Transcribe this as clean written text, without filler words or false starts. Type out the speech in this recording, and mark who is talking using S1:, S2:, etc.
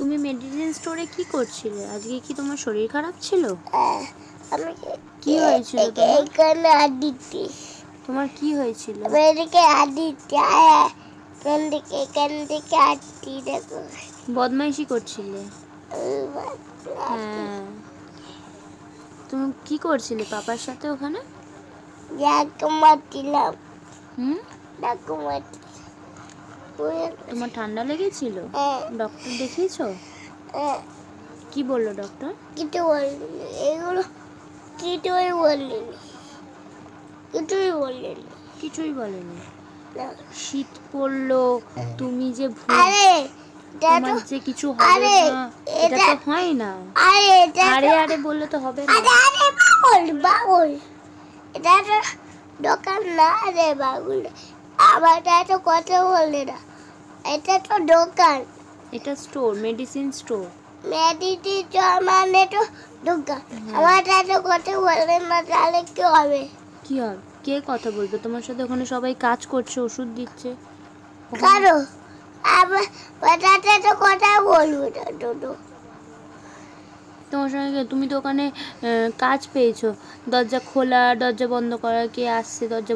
S1: তুমি মেডিসিন স্টোরে কি করছিলে? আজকে কি তোমার শরীর খারাপ ছিল?
S2: আমি
S1: কি হয়েছিল তোমার?
S2: এখানে আদিতি
S1: তোমার কি হয়েছিল?
S2: এদিকে আদিতি এখান থেকে আদিতি দেখো
S1: বদমাইশি করছিলে? হ্যাঁ। তুমি কি করছিলে পাপার সাথে ওখানে?
S2: মারছিলাম।
S1: হুম,
S2: মারছিলাম।
S1: তোমার ঠান্ডা লেগেছিল? ডক্টর দেখিয়েছো? কি বললো ডক্টর?
S2: কিছু বললি এগুলো কিছুই বললি কিছুই বললি
S1: কিছুই বলেনি। শীত পড়লো, তুমি যে তোমার যে কিছু হবে না, এটা তো হয় না। আরে আরে বললে তো হবে না।
S2: বাবুল এটা তো দোকান না রে বাবুল, আমার তো কথা বললে না, এটা তো দোকান।
S1: এটা স্টোর, মেডিসিন স্টোর।
S2: মেডিসিন মানে তো দোকান। আমার তো কথা বললে না, তাহলে কি হবে?
S1: কি হবে? কে কথা বলবে তোমার সাথে? ওখানে সবাই কাজ করছে, ওষুধ দিচ্ছে।
S2: কারো আবার ওটাতে তো কথা বলবো না তো।
S1: তোমার সঙ্গে তুমি তো ওখানে কাজ পেয়েছো, দরজা খোলা দরজা বন্ধ করা, কে আসছে দরজা